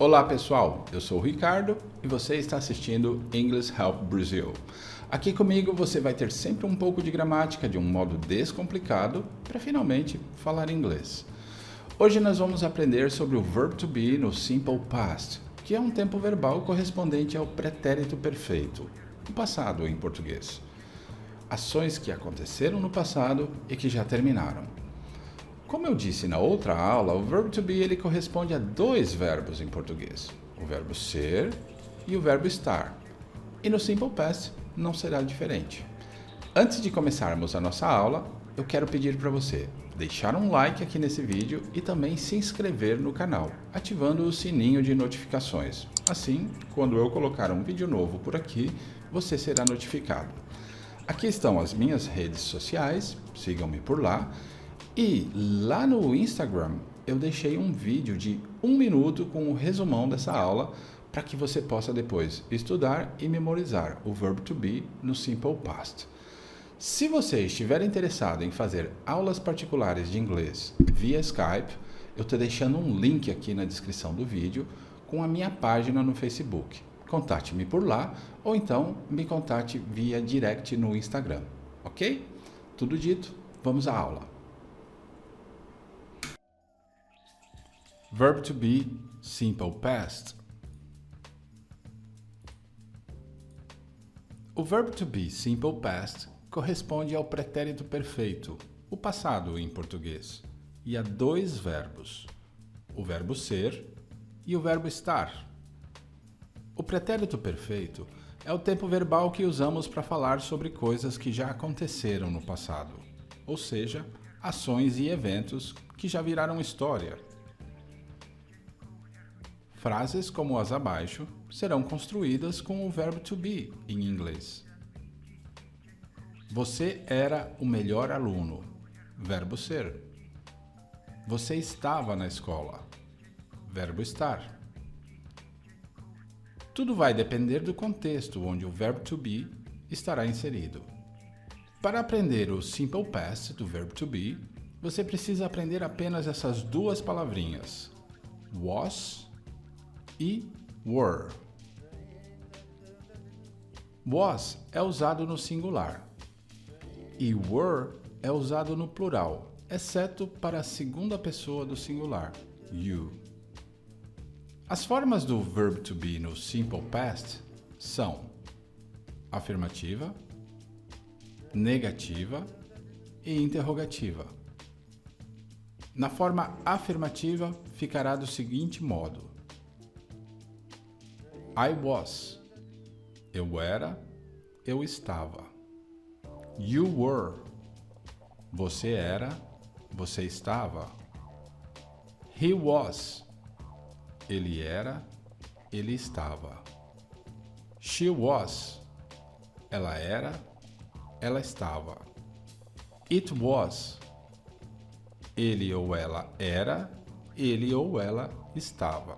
Olá pessoal, eu sou o Ricardo e você está assistindo English Help Brazil. Aqui comigo você vai ter sempre um pouco de gramática de um modo descomplicado para finalmente falar inglês. Hoje nós vamos aprender sobre o verb to be no simple past, que é um tempo verbal correspondente ao pretérito perfeito, o passado em português. Ações que aconteceram no passado e que já terminaram. Como eu disse na outra aula, o verbo to be ele corresponde a dois verbos em português, o verbo ser e o verbo estar. E no simple past não será diferente. Antes de começarmos a nossa aula, eu quero pedir para você deixar um like aqui nesse vídeo e também se inscrever no canal, ativando o sininho de notificações. Assim, quando eu colocar um vídeo novo por aqui, você será notificado. Aqui estão as minhas redes sociais, sigam-me por lá. E lá no Instagram eu deixei um vídeo de 1 minuto com o resumão dessa aula para que você possa depois estudar e memorizar o verbo to be no simple past. Se você estiver interessado em fazer aulas particulares de inglês via Skype, eu estou deixando um link aqui na descrição do vídeo com a minha página no Facebook. Contate-me por lá ou então me contate via direct no Instagram, ok? Tudo dito, vamos à aula. Verb to be, simple past. O verbo to be, simple past, corresponde ao pretérito perfeito, o passado em português, e a dois verbos, o verbo ser e o verbo estar. O pretérito perfeito é o tempo verbal que usamos para falar sobre coisas que já aconteceram no passado, ou seja, ações e eventos que já viraram história. Frases como as abaixo serão construídas com o verbo to be em inglês. Você era o melhor aluno, verbo ser. Você estava na escola, verbo estar. Tudo vai depender do contexto onde o verbo to be estará inserido. Para aprender o simple past do verbo to be, você precisa aprender apenas essas duas palavrinhas, was e were. Was é usado no singular e were é usado no plural, exceto para a segunda pessoa do singular, you. As formas do verb to be no simple past são afirmativa, negativa e interrogativa. Na forma afirmativa ficará do seguinte modo: I was. Eu era, eu estava. You were. Você era, você estava. He was. Ele era, ele estava. She was. Ela era, ela estava. It was. Ele ou ela era, ele ou ela estava.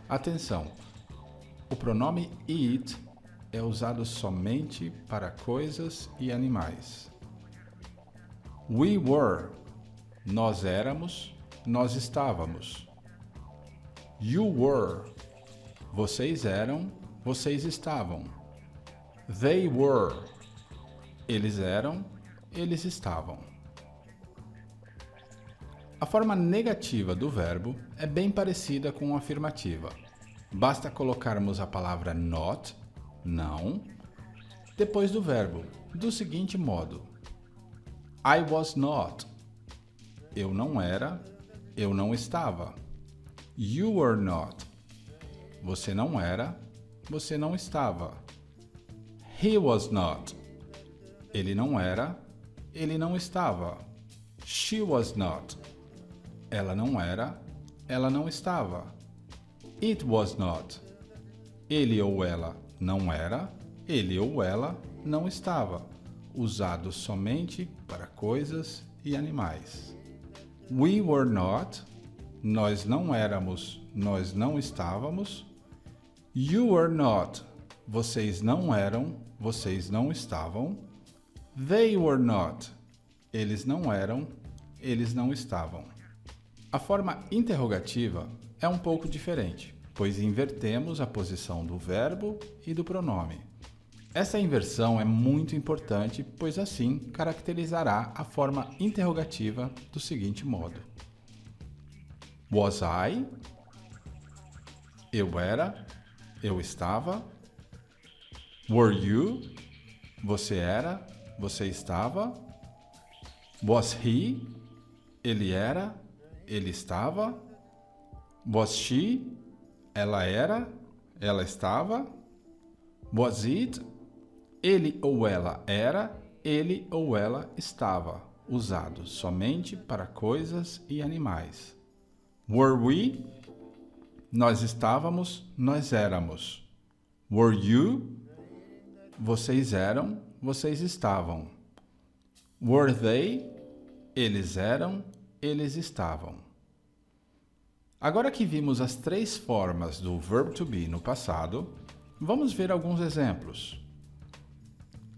Atenção! O pronome it é usado somente para coisas e animais. We were. Nós éramos, nós estávamos. You were. Vocês eram, vocês estavam. They were. Eles eram, eles estavam. A forma negativa do verbo é bem parecida com a afirmativa. Basta colocarmos a palavra not, não, depois do verbo, do seguinte modo: I was not. Eu não era, eu não estava. You were not. Você não era, você não estava. He was not. Ele não era, ele não estava. She was not. Ela não era, ela não estava. It was not. Ele ou ela não era, ele ou ela não estava. Usado somente para coisas e animais. We were not. Nós não éramos, nós não estávamos. You were not. Vocês não eram, vocês não estavam. They were not. Eles não eram, eles não estavam. A forma interrogativa é um pouco diferente. pois invertemos a posição do verbo e do pronome. Essa inversão é muito importante, pois assim caracterizará a forma interrogativa do seguinte modo: Was I? Eu era, eu estava. Were you? Você era, você estava. Was he? Ele era, ele estava. Was she? Ela era, ela estava. Was it? Ele ou ela era, ele ou ela estava. Usado somente para coisas e animais. Were we? Nós estávamos, nós éramos. Were you? Vocês eram, vocês estavam. Were they? Eles eram, eles estavam. Agora que vimos as 3 formas do verb to be no passado, vamos ver alguns exemplos.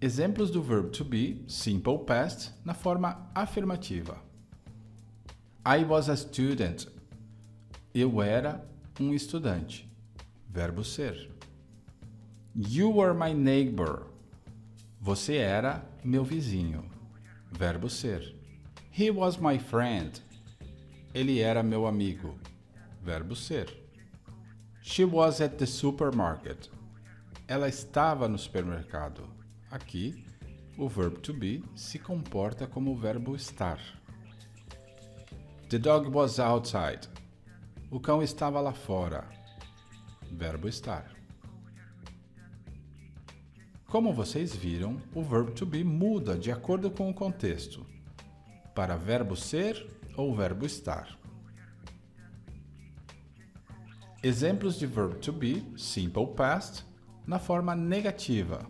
Exemplos do verb to be, simple past, na forma afirmativa. I was a student. Eu era um estudante. Verbo ser. You were my neighbor. Você era meu vizinho. Verbo ser. He was my friend. Ele era meu amigo. Verbo ser. She was at the supermarket. Ela estava no supermercado. Aqui, o verbo to be se comporta como o verbo estar. The dog was outside. O cão estava lá fora. Verbo estar. Como vocês viram, o verbo to be muda de acordo com o contexto, para verbo ser ou verbo estar. Exemplos de verbo to be, simple past, na forma negativa.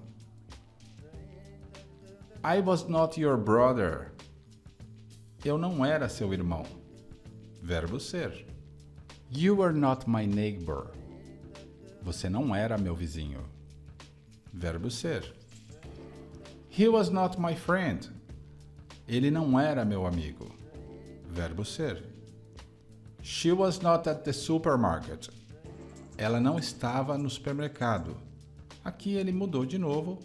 I was not your brother. Eu não era seu irmão. Verbo ser. You were not my neighbor. Você não era meu vizinho. Verbo ser. He was not my friend. Ele não era meu amigo. Verbo ser. She was not at the supermarket. Ela não estava no supermercado. Aqui ele mudou de novo.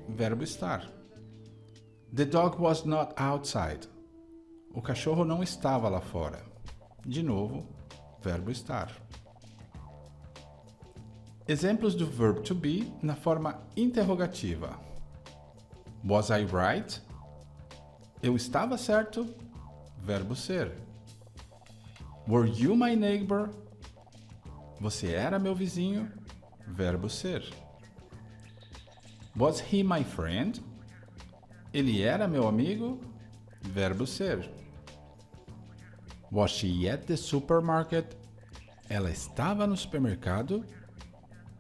Verbo estar. The dog was not outside. O cachorro não estava lá fora. De novo, verbo estar. Exemplos do verbo to be na forma interrogativa. Was I right? Eu estava certo? Verbo ser. Were you my neighbor? Você era meu vizinho? Verbo ser. Was he my friend? Ele era meu amigo? Verbo ser. Was she at the supermarket? Ela estava no supermercado?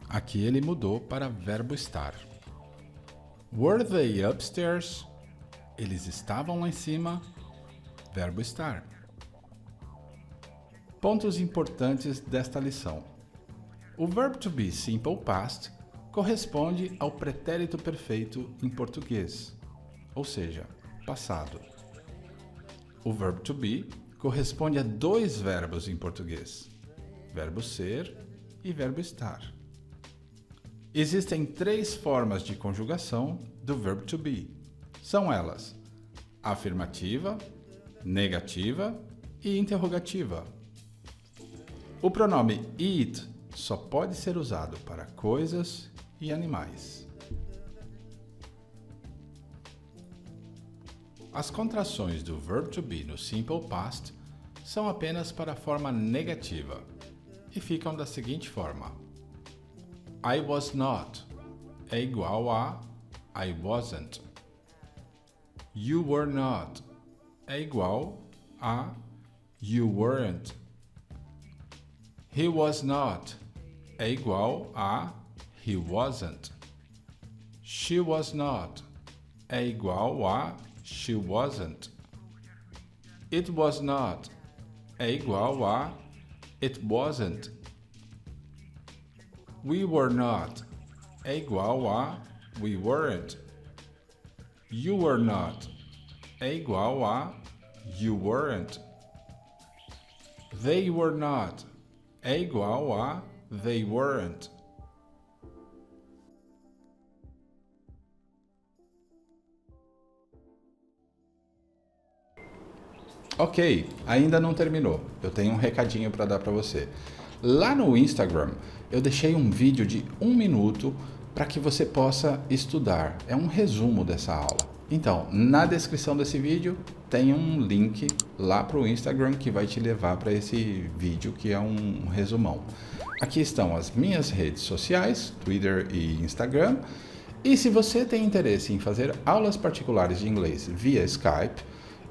Aqui ele mudou para verbo estar. Were they upstairs? Eles estavam lá em cima? Verbo estar. Pontos importantes desta lição. O verbo to be simple past corresponde ao pretérito perfeito em português, ou seja, passado. O verbo to be corresponde a 2 verbos em português, verbo ser e verbo estar. Existem 3 formas de conjugação do verbo to be. São elas: afirmativa, negativa e interrogativa. O pronome it só pode ser usado para coisas e animais. As contrações do verbo to be no simple past são apenas para a forma negativa e ficam da seguinte forma: I was not é igual a I wasn't. You were not é igual a you weren't. He was not é igual a he wasn't. She was not é igual a she wasn't. It was not é igual a it wasn't. We were not é igual a we weren't. You were not é igual a you weren't. They were not é igual a They weren't. Ok, ainda não terminou. Eu tenho um recadinho para dar para você. Lá no Instagram, eu deixei um vídeo de 1 minuto para que você possa estudar. É um resumo dessa aula. Então, na descrição desse vídeo tem um link lá para o Instagram que vai te levar para esse vídeo que é um resumão. Aqui estão as minhas redes sociais, Twitter e Instagram. E se você tem interesse em fazer aulas particulares de inglês via Skype,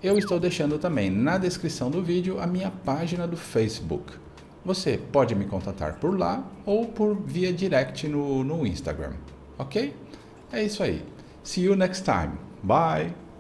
eu estou deixando também na descrição do vídeo a minha página do Facebook. Você pode me contatar por lá ou por via direct no Instagram, ok? É isso aí. See you next time. Bye!